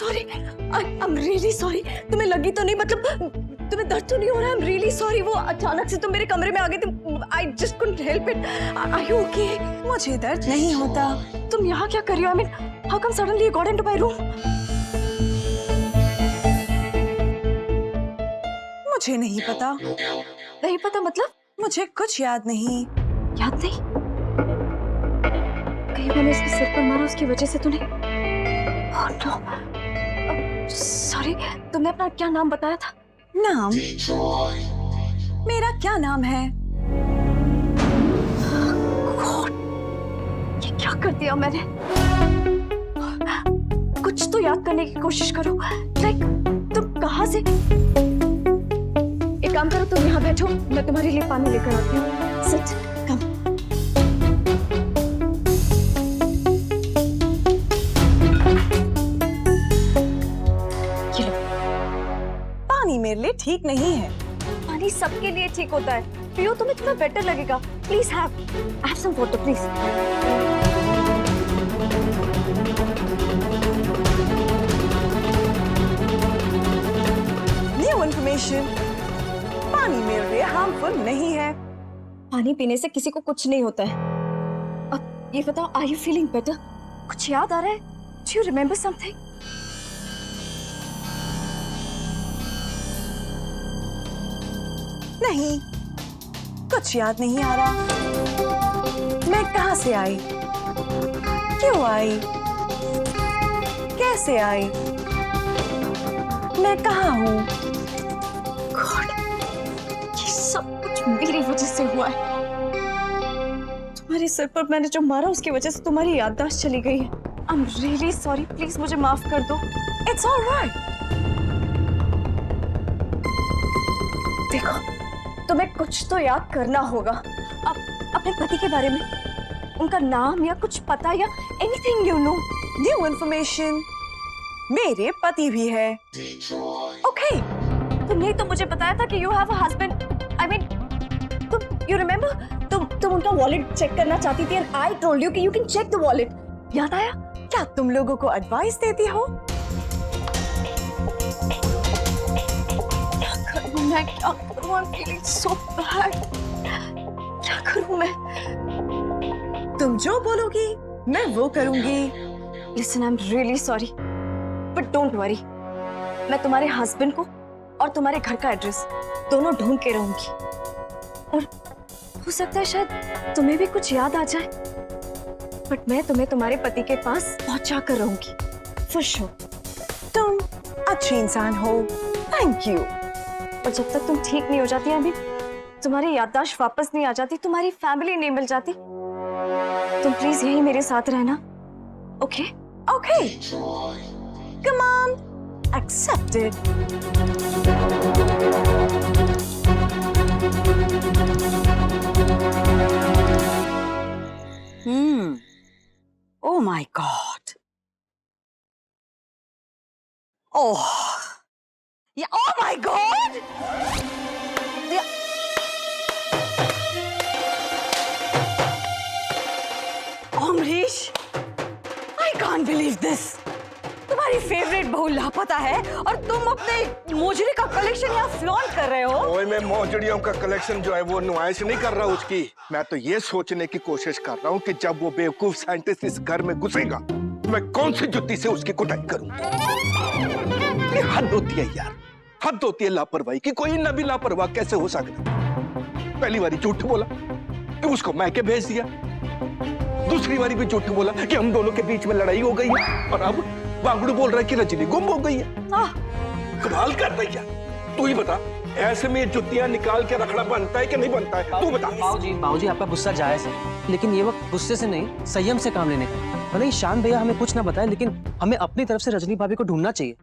Sorry, I am really sorry. तुम्हें लगी तो नहीं, मतलब तुम्हें दर्द तो नहीं हो रहा? I am really sorry. वो अचानक से तुम मेरे कमरे में आ गई थी। I just couldn't help it. Are you okay? मुझे दर्द नहीं होता। तुम यहाँ क्या कर रही हो? I mean how come suddenly you got into my room? मुझे नहीं पता। नहीं पता मतलब? मुझे कुछ याद नहीं। याद नहीं? कहीं मैंने इसके सिर पर मारा उसकी वजह से तो नहीं? Oh no, sorry. तुमने अपना क्या नाम बताया था? नाम? मेरा क्या नाम है? गॉड, ये क्या कर दिया मैंने? कुछ तो याद करने की कोशिश करो। लाइक तुम कहाँ से? एक काम करो, तुम यहाँ बैठो, मैं तुम्हारे लिए पानी लेकर आती हूँ। सिट, कम। पानी मेरे लिए ठीक नहीं है। पानी सबके लिए ठीक होता है। पियो, तुम्हें थोड़ा बेटर लगेगा। Please have some water please. New information, पानी मेरे लिए हार्मफुल नहीं है। पानी पीने से किसी को कुछ नहीं होता है। अब ये बताओ, आर यू फीलिंग बेटर? कुछ याद आ रहा है? Do you remember something? नहीं, कुछ याद नहीं आ रहा। मैं कहाँ से आई? क्यों आई? कैसे आई? मैं कहाँ हूँ? गॉड, ये सब कुछ मेरी वजह से हुआ है। तुम्हारे सिर पर मैंने जो मारा उसकी वजह से तुम्हारी याददाश्त चली गई है। I am really sorry, please मुझे माफ कर दो। It's alright. देखो, तुम्हें कुछ तो याद करना होगा। अब अपने पति के बारे में, उनका नाम या कुछ पता या anything you know. New information, मेरे पति भी है। ओके, तुमने तो मुझे बताया था कि you have a husband. I mean, तुम यू रिमेम्बर, तुम उनका वॉलेट चेक करना चाहती थी एंड आई टोल्ड यू कि you can check the wallet. याद आया? क्या तुम लोगों को एडवाइस देती हो? क्या करूं मैं, क्या करूं? I am feeling so bad. क्या करूं मैं? तुम जो बोलोगी मैं वो करूंगी। Listen, I am really sorry, but don't worry. मैं तुम्हारे हस्बैंड को और तुम्हारे घर का एड्रेस दोनों ढूंढ के रहूंगी। और हो सकता है शायद तुम्हें भी कुछ याद आ जाए, बट मैं तुम्हें तुम्हारे पति के पास पहुंचा कर रहूंगी, फॉर श्योर। तुम अच्छी इंसान हो, थैंक यू। और जब तक तुम ठीक नहीं हो जाती, अभी तुम्हारी याददाश्त वापस नहीं आ जाती, तुम्हारी फैमिली नहीं मिल जाती, तुम प्लीज यही मेरे साथ रहना। Okay? Okay, come on, accepted. Oh my God. Oh. Yeah. Oh my God. Yeah. Amrish, I can't believe this. तुम्हारी फेवरेट बहू लापता है और तुम अपने मोजरी का कलेक्शन यहाँ फ्लॉन्ट कर रहे हो। ओए, मैं मोजड़ियों का कलेक्शन जो है वो नुमाइश नहीं कर रहा उसकी। मैं तो ये सोचने की कोशिश कर रहा हूँ कि जब वो बेवकूफ साइंटिस्ट इस घर में घुसेगा तो मैं कौन सी जुत्ती से उसकी कुटाई करूँ। ये हद होती है यार, हद होती है लापरवाही की। कोई ना भी लापरवाह कैसे हो सकता? पहली बारी झूठ बोला कि उसको मैके भेज दिया, दूसरी बारी भी झूठ बोला कि हम दोनों के बीच में लड़ाई हो गई है, और अब वांगड़ू बोल रहा है कि रजनी गुम हो गई है। कमाल कर रही है। तू ही बता, ऐसे में जुतियां निकाल के रखना बनता है कि नहीं बनता है? तू बता। बाबूजी आपका गुस्सा जायज है, लेकिन ये वक्त गुस्से से नहीं संयम से काम लेने का। भले ही शान भैया हमें कुछ ना बताए, लेकिन हमें अपनी तरफ से रजनी भाभी को ढूंढना चाहिए।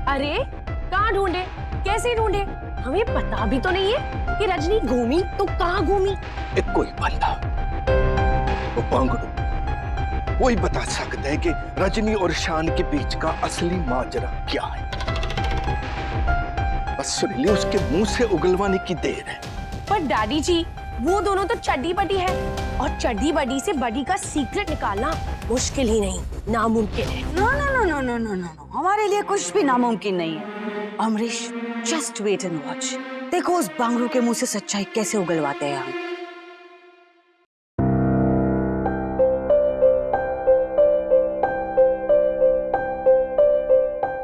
अरे कहाँ ढूंढे, कैसे ढूंढे? हमें पता भी तो नहीं है कि रजनी घूमी तो कहाँ घूमी। एक कोई बंदा, वो वांगड़ू, वही बता सकता है कि रजनी और शान के बीच का असली माजरा क्या है। बस सुन ली, उसके मुंह से उगलवाने की देर है। पर डैडी जी, वो दोनों तो चड्डी बडी है, और चड्डी बडी से बडी का सीक्रेट निकालना मुश्किल ही नहीं, नामुमकिन है। No no no no no no no, हमारे लिए कुछ भी नामुमकिन नहीं है। Amrish, just wait and watch. देखो उस बांगरू के मुंह से सच्चाई कैसे उगलवाते हैं हम।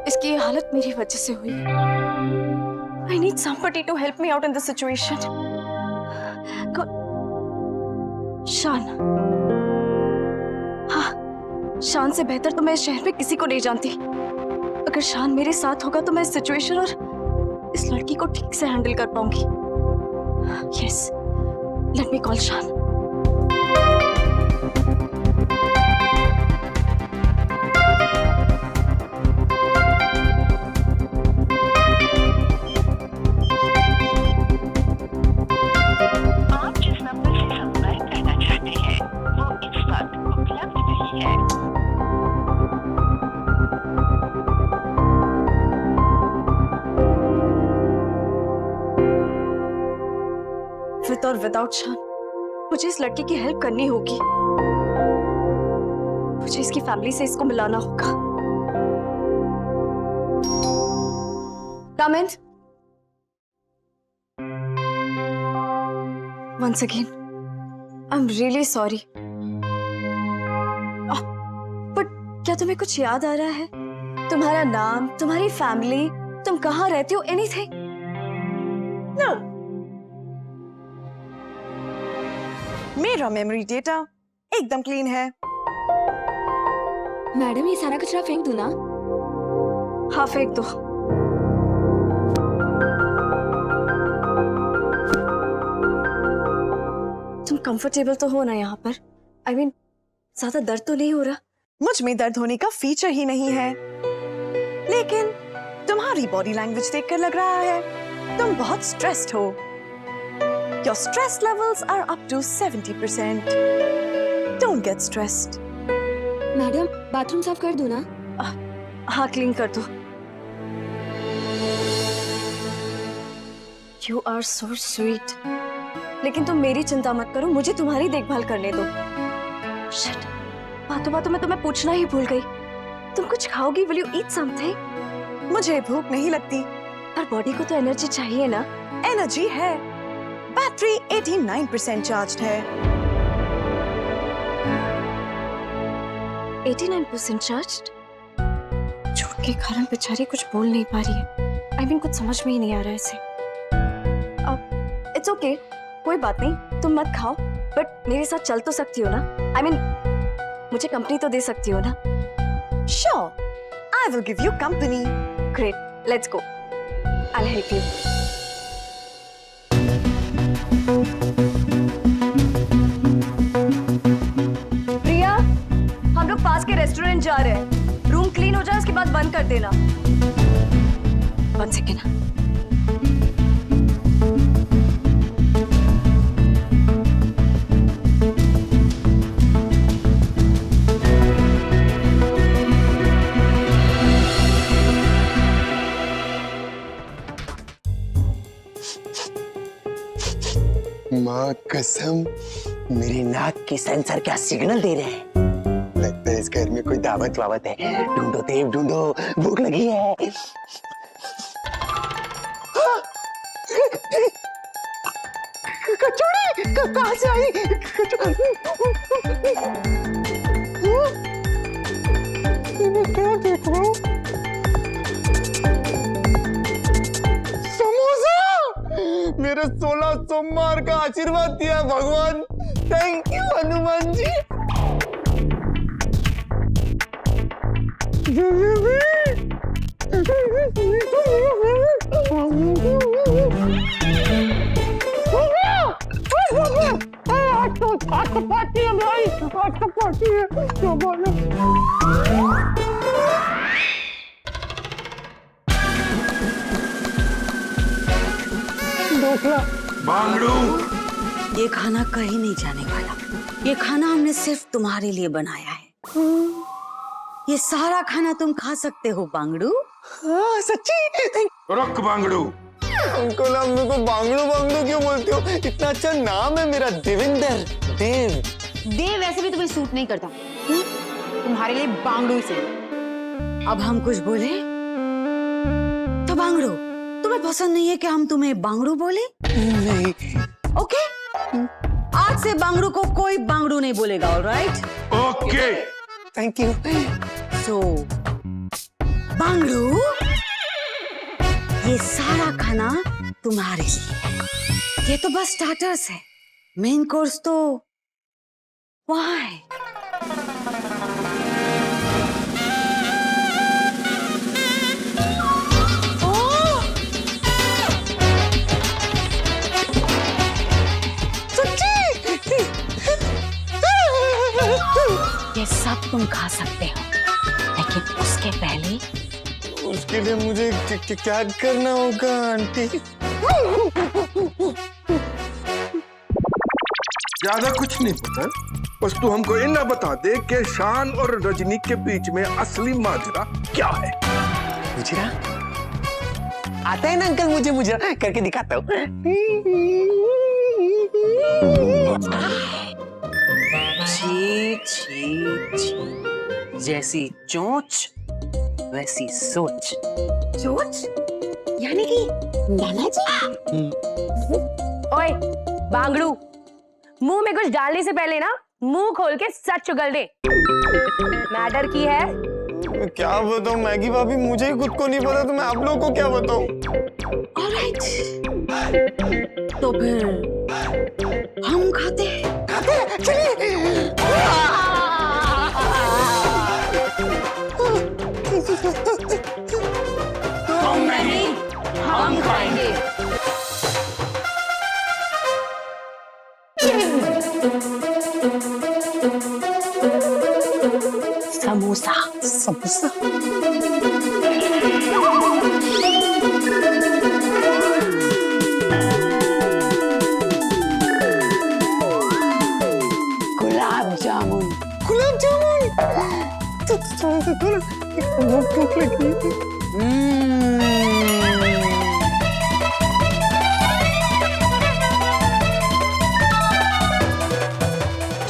इसकी ये हालत मेरी वजह से हुई है। I need somebody to help me out in this situation. शान। हाँ, शान से बेहतर तो मैं इस शहर में किसी को नहीं जानती। अगर शान मेरे साथ होगा तो मैं इस सिचुएशन और इस लड़की को ठीक से हैंडल कर पाऊंगी। Yes, let me call शान। विद और विदाउट शान मुझे इस लड़की की हेल्प करनी होगी। मुझे इसकी फैमिली से इसको मिलाना होगा। Come in. Once again, I'm really sorry. But क्या तुम्हें कुछ याद आ रहा है? तुम्हारा नाम, तुम्हारी फैमिली, तुम कहाँ रहती हो, anything? No. मेरा मेमोरी डेटा एकदम क्लीन है। मैडम ये सारा कचरा फेंक दूं ना? हाँ फेंक दो। तुम कंफर्टेबल तो हो ना यहाँ पर? I mean, ज्यादा दर्द तो नहीं हो रहा? मुझ में दर्द होने का फीचर ही नहीं है, लेकिन तुम्हारी बॉडी लैंग्वेज देखकर लग रहा है तुम बहुत स्ट्रेस्ड हो। Your stress levels are up to 70%. Don't get stressed. Madam bathroom साफ कर दूं ना? हाँ क्लीन कर दो। You are so sweet. लेकिन तुम मेरी चिंता मत करो, मुझे तुम्हारी देखभाल करने दो। Shit. बातों बातों में तुम्हें पूछना ही भूल गई। तुम कुछ खाओगी? Will you eat something? मुझे भूख नहीं लगती। पर बॉडी को तो एनर्जी चाहिए ना? एनर्जी है, बैटरी 89% चार्ज्ड है। 89% चार्ज्ड? झूठ के कारण बेचारी कुछ बोल नहीं पा रही है। I mean, कुछ समझ में ही नहीं आ रहा है इसे। अब इट्स ओके, कोई बात नहीं, तुम मत खाओ, बट मेरे साथ चल तो सकती हो ना? I mean, मुझे कंपनी तो दे सकती हो ना? Sure, I will give you company. Great, let's go. I'll help you. प्रिया, हम लोग पास के रेस्टोरेंट जा रहे हैं। रूम क्लीन हो जाए उसके बाद बंद कर देना। One second. माँ कसम, मेरे नाक के सेंसर क्या सिग्नल दे रहे हैं। लगता है इस घर में कोई दावत वावत है। ढूंढो देव ढूंढो, भूख लगी है। कचौड़ी कहाँ से आई? मैं क्या देख रहा हूँ? मेरे 16 सोमवार का आशीर्वाद दिया भगवान। Thank you Hanuman ji. बांगड़ू, ये खाना कहीं नहीं जाने वाला। ये खाना हमने सिर्फ तुम्हारे लिए बनाया है। ये सारा खाना तुम खा सकते हो बांगड़ू। हाँ सच्ची? रुक बांगड़ू। अंकल आप मेरे को बांगड़ू बांगड़ू क्यों बोलते हो? इतना अच्छा नाम है मेरा, देविंदर। देव देव वैसे भी तुम्हें सूट नहीं करता। तुम्हारे लिए बांगड़ू से। अब हम कुछ बोले तो बांगड़ू, तुम्हें पसंद नहीं है कि हम तुम्हें बांगड़ू बोले? नहीं। ओके, आज से बांगड़ू को कोई बांगड़ू नहीं बोलेगा, alright? Okay. Thank you. So बांगड़ू, ये सारा खाना तुम्हारे लिए है। ये तो बस स्टार्टर्स है, मेन कोर्स तो वहाँ है। ये सब तुम खा सकते हो, लेकिन उसके पहले उसके लिए मुझे क्या करना होगा आंटी? ज्यादा कुछ नहीं पता, बस तू हमको इतना बता दे कि शान और रजनी के बीच में असली माजरा क्या है। मुजरा आता है ना अंकल, मुझे मुजरा करके दिखाता हूँ। छी छी छी, जैसी चोंच वैसी सोच। सोच यानी कि नाना जी। ओए बांगड़ू, मुंह में कुछ डालने से पहले ना मुंह खोल के सच उगल दे। मैटर की है? क्या बताऊँ मैगी भाभी, मुझे ही खुद को नहीं पता तो मैं आप लोगों को क्या बताऊँ? ऑलराइट, तो फिर हम खाते हैं। चलिए। तुम नहीं, हम खाएंगे। समोसा। समोसा। गुलाब जामुन। गुलाब जामुन। तो थोड़ा सा थोड़ा बहुत भूख लगी है।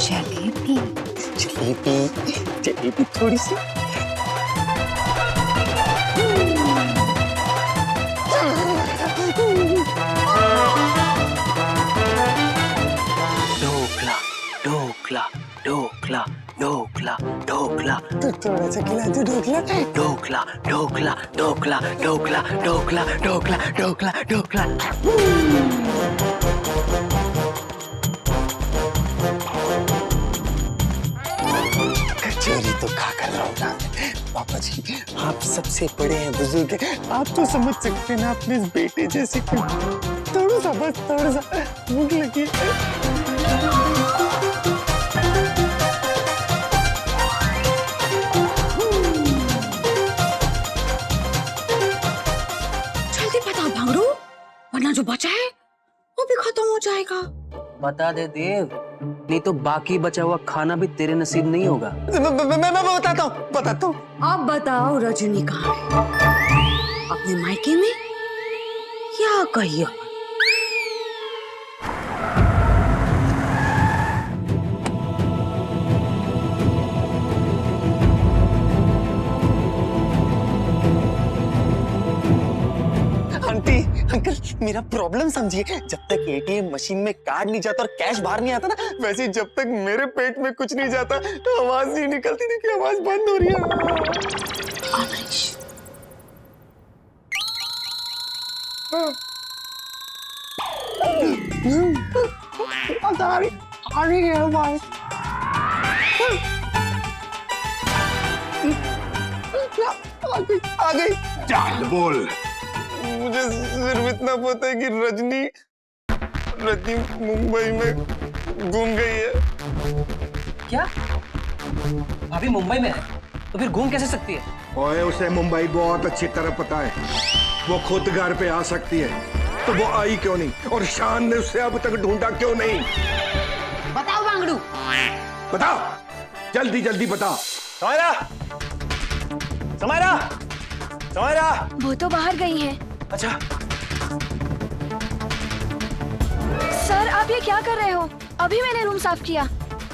जलेबी। जलेबी। जलेबी थोड़ी सी। ढोकला ढोकला ढोकला ढोकला ढोकला, तो थोड़ा सा खिला दो ढोकला। ढोकला ढोकला ढोकला ढोकला ढोकला ढोकला ढोकला ढोकला। कचौरी तो खाकर रहूंगा। पापा जी आप सबसे बड़े हैं, बुजुर्ग हैं, आप तो समझ सकते हैं ना अपने इस बेटे जैसे को। थोड़ा सा बस, थोड़ा सा भूख लगी है। जल्दी बता भांगड़ू, वरना जो बचा है वो भी खत्म हो जाएगा। बता दे देव, नहीं तो बाकी बचा हुआ खाना भी तेरे नसीब नहीं होगा। मैं बताता हूँ। अब बताओ रजनी कहाँ है? अपने मायके में या कहीं और? आंटी अंकल मेरा प्रॉब्लम समझिए, जब तक एटीएम मशीन में कार्ड नहीं जाता और कैश बाहर नहीं आता ना, वैसे ही जब तक मेरे पेट में कुछ नहीं जाता तो आवाज नहीं निकलती थी कि आवाज बंद हो रही है। अमरीश, आ रही है आवाज। आ गई। चल बोल। मुझे सिर्फ इतना पता है कि रजनी मुंबई में घूम गई है। क्या भाभी मुंबई में है तो फिर घूम कैसे सकती है? ओए उसे मुंबई बहुत अच्छी तरह पता है, वो खुद घर पे आ सकती है, तो वो आई क्यों नहीं? और शान ने उसे अब तक ढूंढा क्यों नहीं? बताओ बांगड़ू। बताओ, जल्दी जल्दी बताओ। समायरा, समायरा, समायरा। वो तो बाहर गई हैं। अच्छा सर आप ये क्या कर रहे हो? अभी मैंने रूम साफ किया,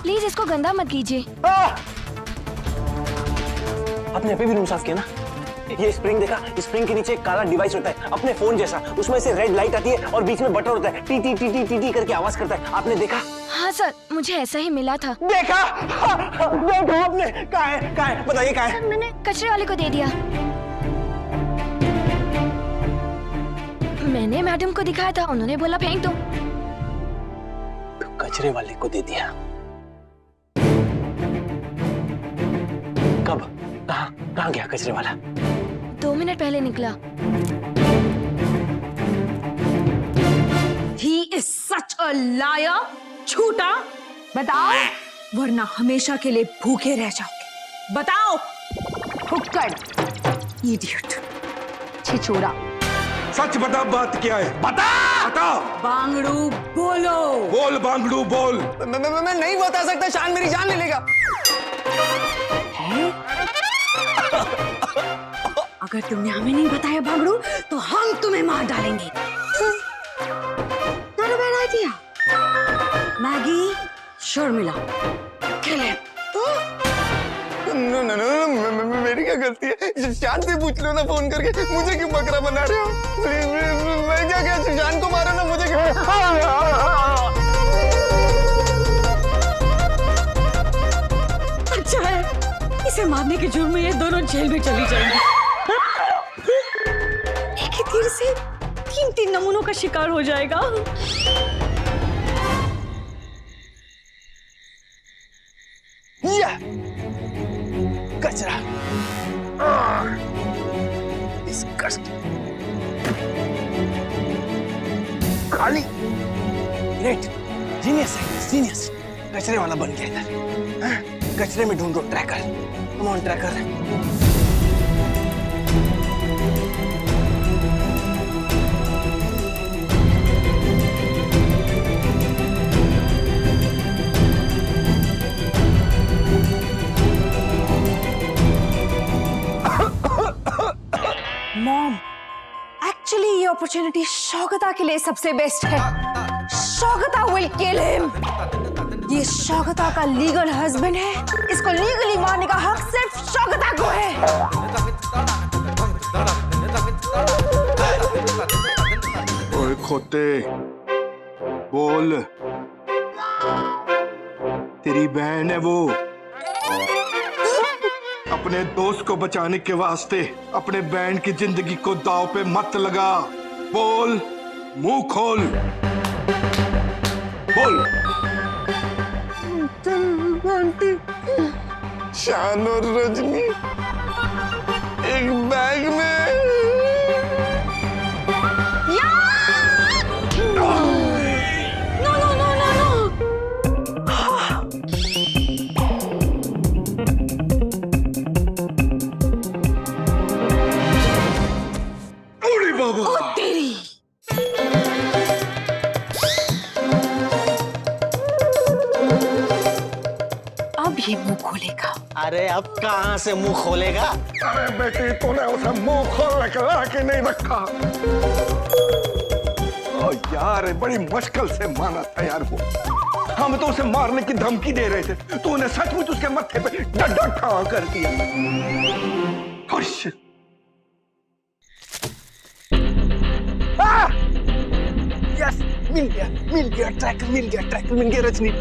प्लीज इसको गंदा मत कीजिए। आपने अभी भी रूम साफ किया ना? ये स्प्रिंग देखा? स्प्रिंग के नीचे एक काला डिवाइस होता है अपने फोन जैसा, उसमें से रेड लाइट आती है और बीच में बटन होता है, T T T T T T करके आवाज करता है, आपने देखा? हाँ सर, मुझे ऐसा ही मिला था। देखा? देखा आपने? कहाँ है? कहाँ है? बताइए कहाँ है? सर, मैंने कचरे वाले को दे दिया। मैंने मैडम को दिखाया था, उन्होंने बोला फेंक दो। तो कचरे वाले को दे दिया? कब? कहाँ गया कचरे वाला? 2 मिनट पहले निकला। He is such a liar, झूठा। बताओ, वरना हमेशा के लिए भूखे रह जाओगे। बताओ। फुक्कड़, इडियट, छिछोरा। सच बता, बात क्या है? बता बता। बांगड़ू बोलो। बोल बांगड़ू बोल। मैं नहीं बता सकता, शान मेरी जान ले लेगा। अगर तुमने हमें नहीं बताया बांगड़ू, तो हम तुम्हें मार डालेंगे। Not a bad idea. Maggie, Sharmila, kill him. No, मेरी क्या गलती है? शान से पूछ लो ना फोन करके, मुझे क्यों बकरा बना रहे हो? प्लीज, मैं क्या शान को मारो ना, मुझे क्यों? अच्छा है, इसे मारने के जुर्म में ये दोनों जेल में चली जाएंगी। एक ही तीर से 3 नमूनों का शिकार हो जाएगा। कचरा। खाली। ग्रेट, जीनियस है, जीनियस। कचरे वाला बन गया इधर। कचरे में ढूंढो tracker. Come on tracker. Mom, actually ये अपॉर्चुनिटी शौकता के लिए सबसे बेस्ट है। शौकता विल किल हिम। ये शौकता का लीगल हस्बैंड है। इसको लीगली मारने का हक सिर्फ शौकता को है। ओए खोते, बोल। तेरी बहन है वो। अपने दोस्त को बचाने के वास्ते अपने बहन की जिंदगी को दांव पे मत लगा। बोल, मुंह खोल, बोल। आंटी, शान और रजनी एक बैग में। No no no no no. अरे बाबा, तेरी। अब ये मुंह खोलेगा। अरे अब कहाँ से मुंह खोलेगा? अरे बेटी, तूने उसे मुंह खोलने के लायक नहीं रखा। ओ यार, बड़ी मुश्किल से माना था यार वो। हम तो उसे मारने की धमकी दे रहे थे, तूने सचमुच उसके मत्थे पे डंडा ठाड़ कर दिया। खुश। यस, मिल गया ट्रैकर, मिल गया रजनी।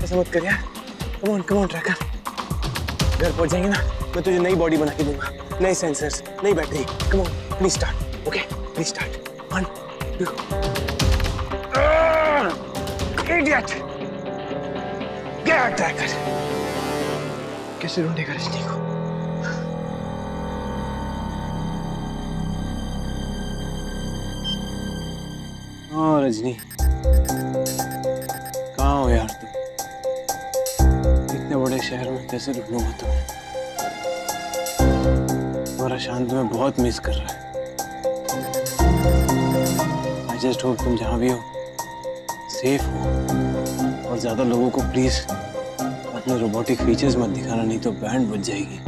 ऐसा मत कर यार। Come on tracker. घर पहुंच जाएंगे ना, मैं तुझे नई बॉडी बना के दूंगा, नए सेंसर्स, नई battery. Come on, please start. Okay, please start. 1 2। Idiot. गया ट्रैकर। कैसे ढूंढेगा रजनी को? हाँ रजनी, कहाँ हो यार तुम? इतने बड़े शहर में कैसे ढूंढूंगा तुम्हें? तुम्हारा शान तुम्हें बहुत मिस कर रहा है। आई जस्ट होप तुम जहाँ भी हो सेफ हो, और ज्यादा लोगों को प्लीज अपने रोबोटिक फीचर्स मत दिखाना, नहीं तो बैंड बज जाएगी।